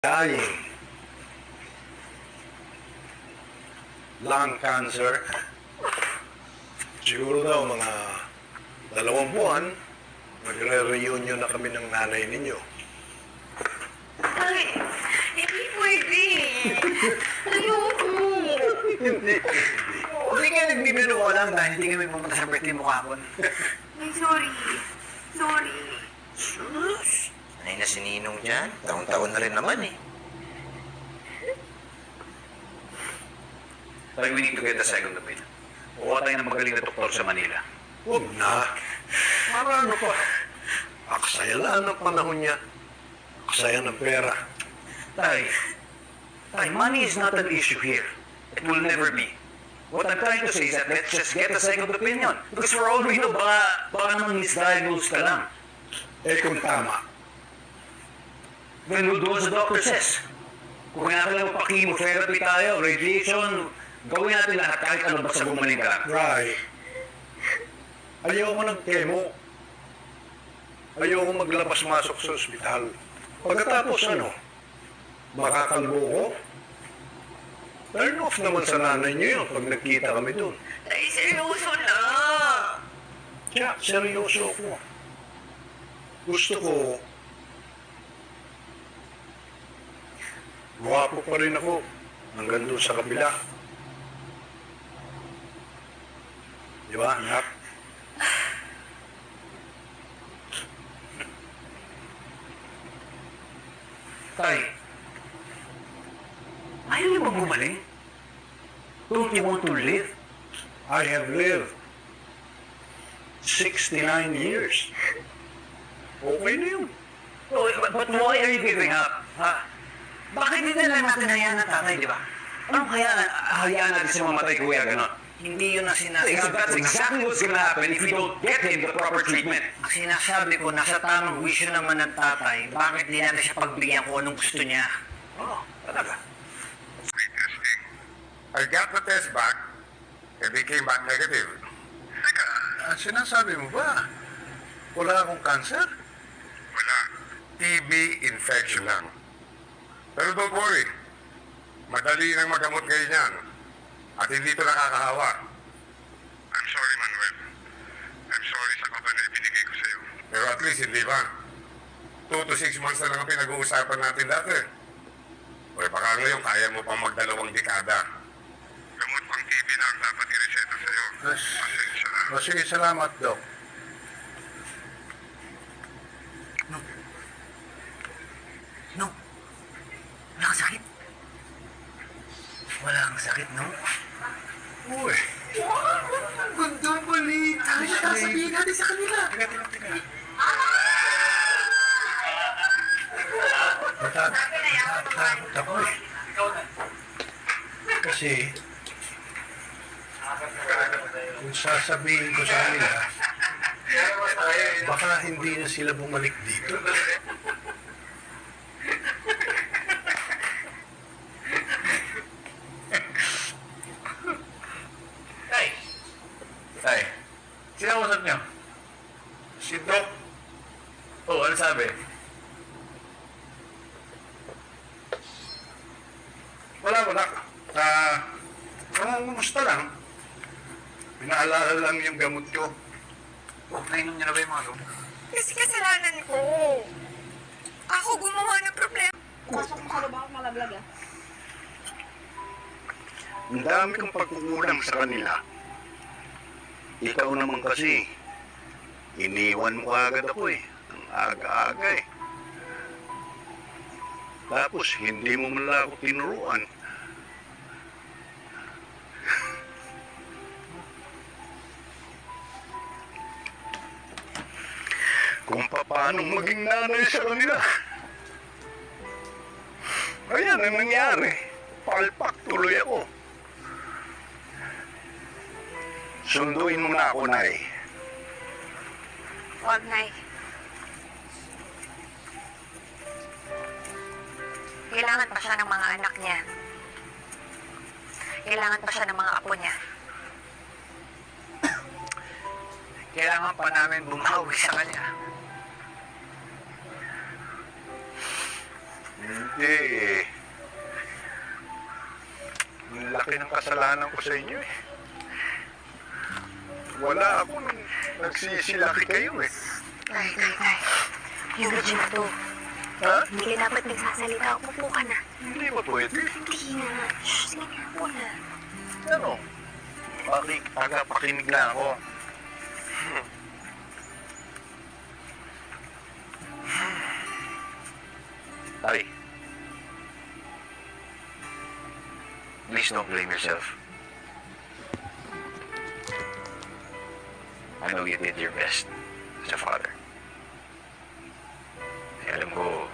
dying. Lung cancer. Siguro daw mga 2 buwan, magre-reunion na kami ng nanay ninyo. Ay, hindi pwede. Ayoko. Hindi. Hindi kayo nagbibiro ko lang dahil hindi kami pumunta sa birthday mo kapon. Ay, sorry. Sorry. Sus! Sanay na si Ninong dyan. Taon-taon na rin naman eh. Like, we need to get a second opinion. Kuha tayo ng magaling na doktor sa Manila. Huwag na. Para ano pa? Aksaya lang ang panahon niya. Aksaya ng pera. Tay, money is not an issue here. It will never be. What I'm trying to say is that let's just get a second opinion. Because for all we know, baka naman misdiagnosed ka lang. Eh kung tama, Then we'll do as the doctor says. Kung kailangan pa chemotherapy tayo, radiation, gawin natin lahat kahit ano basta gumaling ka lang. right. Ayoko ng chemo. Ayoko maglabas-masok sa ospital. Pagkatapos ano, makakalbo ko. Turn off naman sa nanay niyo yun pag nagkita kami doon. Ay, seryoso na. Tiyak, seryoso ako. Gusto ko, guwapo pa rin ako hanggang doon sa kabila. Di ba, anak? Tay, ayaw niyo ba gumaling? Don't you want to live? I have lived 69 years. Okay na yun. Oh, but why are you giving up? Ha? Bakit hindi na lang natin hayaan ng tatay, di ba? Anong hayaan natin siya mamatay kuya ganon? Hindi yun ang That's sinasabi ko. exactly what's gonna happen if we don't get him the proper treatment. Ang sinasabi ko, nasa tamang wisyo naman ng tatay, bakit di natin siya pagbigyan kung anong gusto niya? Oh, talaga. Testing. I got the test back, and they came back negative. Teka, sinasabi mo ba? Wala akong cancer? Wala. TB infection lang. Pero don't worry. Madali nang magamot kayo niyan. At hindi ito nakakahawa. I'm sorry, Manuel. I'm sorry sa kaba na ibinigay ko sa'yo. Pero at least hindi ba? 2 to 6 months na lang ang pinag-uusapan natin dati. O baka ngayon kaya mo pang mag2 dekada. Gamot pang TB na ang dapat i-reseta sa'yo. Yes. Pasensya na. O sige, salamat, Doc. No. Wala kang sakit. Wala kang sakit, no? Uy, Gandang balita. Sasabihin natin sa kanila. natatakot ako eh. Kasi, kung sasabihin ko sa kanila, baka hindi na sila bumalik dito. Tay! Tay, sino ang usap niyo? Si Doc, Oh, ano sabi? wala. Kumusta lang. Pinaalala lang yung gamot ko. Nainom niyo na ba yung mga gamot? Kasi kasalanan ko. Ako gumawa ng problema. Pasok mo sa lubang at malaglag ah. Ang dami kong pagkukulang sa kanila. Ikaw naman kasi, iniwan mo agad ako eh. Ang aga-aga eh. Tapos, hindi mo man lang ako tinuruan. Kung paano maging nanay sa kanila. Ayan ang nangyari. Palpak tuloy ako. Sunduin mo na ako, Nay. Huwag, Nay. Kailangan pa siya ng mga anak niya. Kailangan pa siya ng mga apo niya. Kailangan pa namin bumawi sa kanya. Hindi eh. Ang laki ng kasalanan ko sa inyo eh. Wala ako nung nagsisilaki kayo eh. Tay. Yung video na to. Ha? Hindi ka dapat nagsasalita. Upo ka na. Hindi ba pwede? Hindi na. Shh, sige na. Upo na. Ano? Tagapakinig lang ako. Tay, please don't blame yourself. I know you did your best as a father. Alam ko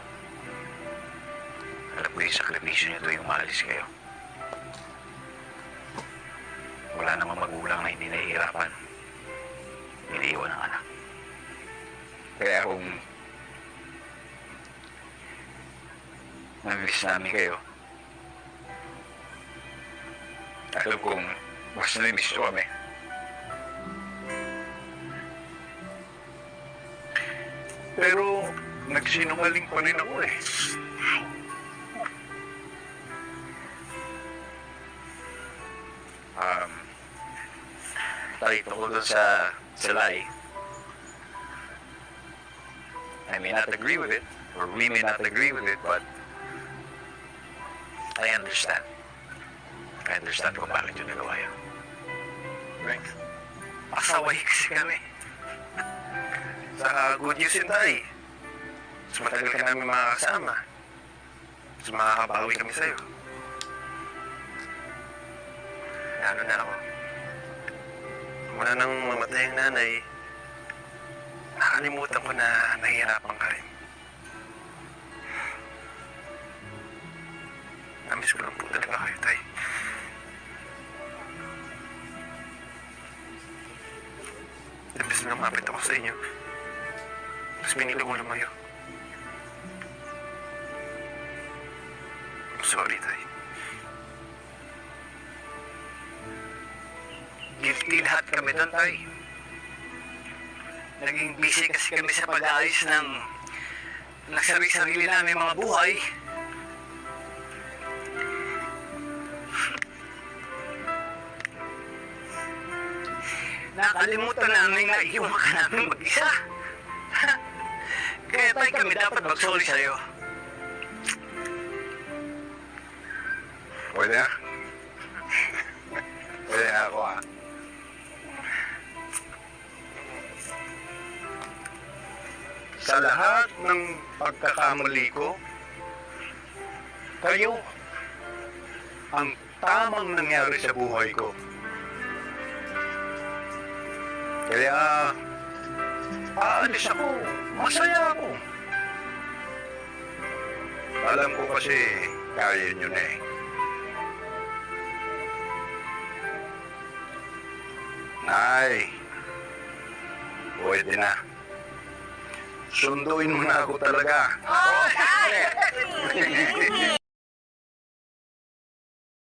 yung sakripisyo niyo tuwing umalis kayo. Wala namang magulang na hindi nahihirapan. Iniiwan ng anak. Kaya kung namiss namin kayo, alam kong mas namiss nyo kami. Pero nagsinungaling pa rin ako eh. Tay, tungkol dun sa lie, I may not agree with it, or we may not agree with it, but I understand. I understand kung bakit yun nagawa yun. Frank, pasaway kasi kami. Sa good news yun tayo. Mas matagal ka namin makakasama. Mas makakabawi kami sa'yo. Lalo na ako. Mula nang mamatay ang nanay, nakalimutan ko na nahihirapan ka rin. Namiss ko lang po talaga kayo, Tay. Imbes na lumapit ako sa inyo, tapos pinili ko lumayo. I'm sorry, Tay. Guilty lahat kami doon, Tay. Naging busy kasi kami sa pag-aayos ng sarili namin mga buhay. Nakalimutan namin na iwan ka namin mag-isa. Kaya Tay, kami dapat mag-sorry sa'yo. Pwede na? Pwede na ako, ha? Sa lahat ng pagkakamali ko, kayo ang tamang nangyari sa buhay ko. Kaya, aalis ako. Masaya ako. Alam ko kasi, kaya nyo na eh. Nay, pwede na. Sunduin mo na ako talaga. Oh, Tay!